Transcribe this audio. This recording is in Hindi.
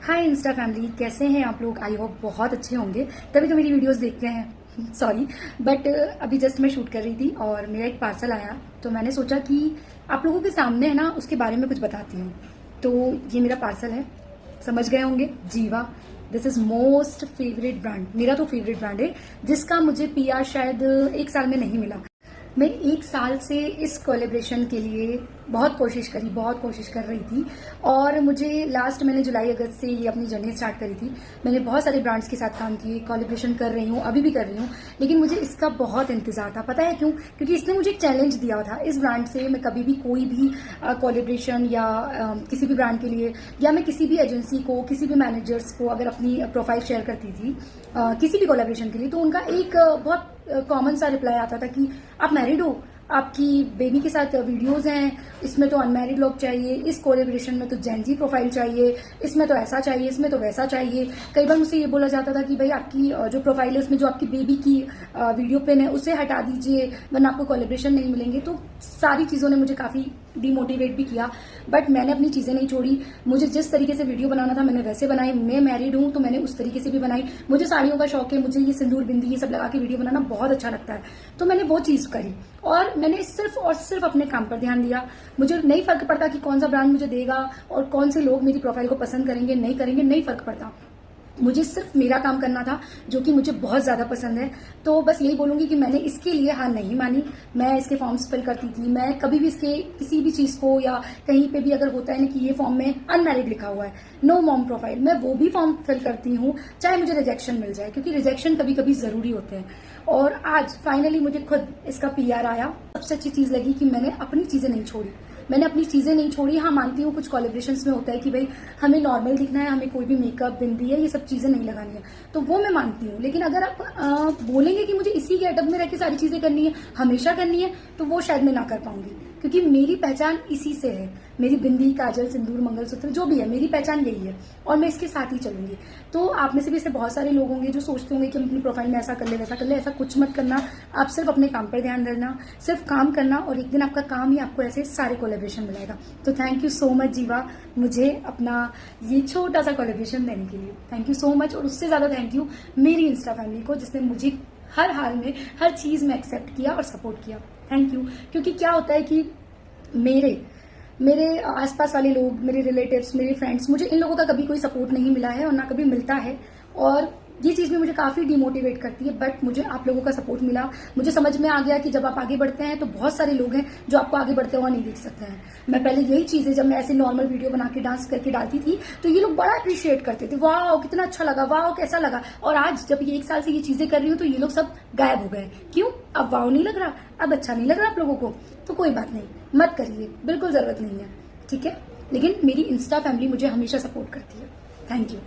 हाय इंस्टा फैमिली, कैसे हैं आप लोग। आई होप बहुत अच्छे होंगे, तभी तो मेरी वीडियोस देखते हैं। सॉरी, बट अभी जस्ट मैं शूट कर रही थी और मेरा एक पार्सल आया, तो मैंने सोचा कि आप लोगों के सामने है ना उसके बारे में कुछ बताती हूँ। तो ये मेरा पार्सल है, समझ गए होंगे, जीवा। This is most favourite brand, मेरा तो फेवरेट ब्रांड है, जिसका मुझे पीआर शायद 1 साल में नहीं मिला। मैं 1 साल से इस कोलेब्रेशन के लिए बहुत कोशिश कर रही थी और मुझे मैंने जुलाई अगस्त से ये अपनी जर्नी स्टार्ट करी थी। मैंने बहुत सारे ब्रांड्स के साथ काम किए, कोलेब्रेशन कर रही हूँ, अभी भी कर रही हूँ, लेकिन मुझे इसका बहुत इंतजार था। पता है क्यों? क्योंकि इसने मुझे एक चैलेंज दिया था। इस ब्रांड से मैं कभी भी कोई भी कोलेब्रेशन या किसी भी ब्रांड के लिए, या मैं किसी भी एजेंसी को, किसी भी मैनेजर्स को अगर अपनी प्रोफाइल शेयर करती थी किसी भी कोलेब्रेशन के लिए, तो उनका एक बहुत कॉमन सा रिप्लाई आता था कि आप मैरिड हो, आपकी बेबी के साथ वीडियोस हैं, इसमें तो अनमैरिड लोग चाहिए, इस कोलेब्रेशन में तो जेंजी प्रोफाइल चाहिए, इसमें तो ऐसा चाहिए, इसमें तो वैसा चाहिए। कई बार मुझसे ये बोला जाता था कि भाई आपकी जो प्रोफाइल है उसमें जो आपकी बेबी की वीडियो पिन है उसे हटा दीजिए, वरना आपको कोलेब्रेशन नहीं मिलेंगे। तो सारी चीज़ों ने मुझे काफ़ी डिमोटिवेट भी किया, बट मैंने अपनी चीज़ें नहीं छोड़ी। मुझे जिस तरीके से वीडियो बनाना था मैंने वैसे बनाई। मैं मैरिड हूँ तो मैंने उस तरीके से भी बनाई। मुझे साड़ियों का शौक है, मुझे ये सिंदूर बिंदी ये सब लगा के वीडियो बनाना बहुत अच्छा लगता है, तो मैंने वो चीज़ करी और मैंने सिर्फ और सिर्फ अपने काम पर ध्यान दिया। मुझे नहीं फर्क पड़ता कि कौन सा ब्रांड मुझे देगा और कौन से लोग मेरी प्रोफाइल को पसंद करेंगे नहीं करेंगे, नहीं फर्क पड़ता। मुझे सिर्फ मेरा काम करना था, जो कि मुझे बहुत ज्यादा पसंद है। तो बस यही बोलूंगी कि मैंने इसके लिए हार नहीं मानी। मैं इसके फॉर्म्स फिल करती थी, मैं कभी भी इसके किसी भी चीज को, या कहीं पे भी अगर होता है ना कि ये फॉर्म में अनमैरिड लिखा हुआ है, नो मॉम प्रोफाइल, मैं वो भी फॉर्म फिल करती हूँ, चाहे मुझे रिजेक्शन मिल जाए, क्योंकि रिजेक्शन कभी कभी जरूरी होते हैं। और आज फाइनली मुझे खुद इसका पीआर आया। सबसे अच्छी चीज लगी कि मैंने अपनी चीजें नहीं छोड़ी। हाँ, मानती हूँ कुछ कोलेब्रेशंस में होता है कि भाई हमें नॉर्मल दिखना है, हमें कोई भी मेकअप बिंदी है ये सब चीजें नहीं लगानी है, तो वो मैं मानती हूँ। लेकिन अगर आप बोलेंगे कि मुझे इसी गेटअप में रह के सारी चीजें करनी है, हमेशा करनी है, तो वो शायद मैं ना कर पाऊंगी, क्योंकि मेरी पहचान इसी से है। मेरी बिंदी, काजल, सिंदूर, मंगलसूत्र जो भी है, मेरी पहचान यही है और मैं इसके साथ ही चलूंगी। तो आप में से भी ऐसे बहुत सारे लोग होंगे जो सोचते होंगे कि हम अपनी प्रोफाइल में ऐसा कर ले वैसा कर ले। ऐसा कुछ मत करना। आप सिर्फ अपने काम पर ध्यान देना, सिर्फ काम करना, और एक दिन आपका काम ही आपको ऐसे सारे कोलेब्रेशन मिलेगा। तो थैंक यू सो मच जीवा, मुझे अपना ये छोटा सा कोलेब्रेशन देने के लिए थैंक यू सो मच। और उससे ज्यादा थैंक यू मेरी इंस्टा फैमिली को, जिसने मुझे हर हाल में हर चीज में एक्सेप्ट किया और सपोर्ट किया। Thank you. क्योंकि क्या होता है कि मेरे आसपास वाले लोग, मेरे रिलेटिव्स, मेरे फ्रेंड्स, मुझे इन लोगों का कभी कोई सपोर्ट नहीं मिला है और ना कभी मिलता है, और ये चीज भी मुझे काफी डिमोटिवेट करती है। बट मुझे आप लोगों का सपोर्ट मिला। मुझे समझ में आ गया कि जब आप आगे बढ़ते हैं तो बहुत सारे लोग हैं जो आपको आगे बढ़ते हुआ नहीं देख सकते हैं। मैं पहले यही चीजें जब मैं ऐसे नॉर्मल वीडियो बना के डांस करके डालती थी तो ये लोग बड़ा अप्रिशिएट करते थे, वाह कितना अच्छा लगा, वाह कैसा लगा। और आज जब ये 1 साल से ये चीजें कर रही हूँ तो ये लोग सब गायब हो गए। क्यों? अब वाह नहीं लग रहा, अब अच्छा नहीं लग रहा आप लोगों को, तो कोई बात नहीं, मत करिए, बिल्कुल जरूरत नहीं है, ठीक है। लेकिन मेरी इंस्टा फैमिली मुझे हमेशा सपोर्ट करती है। Thank you.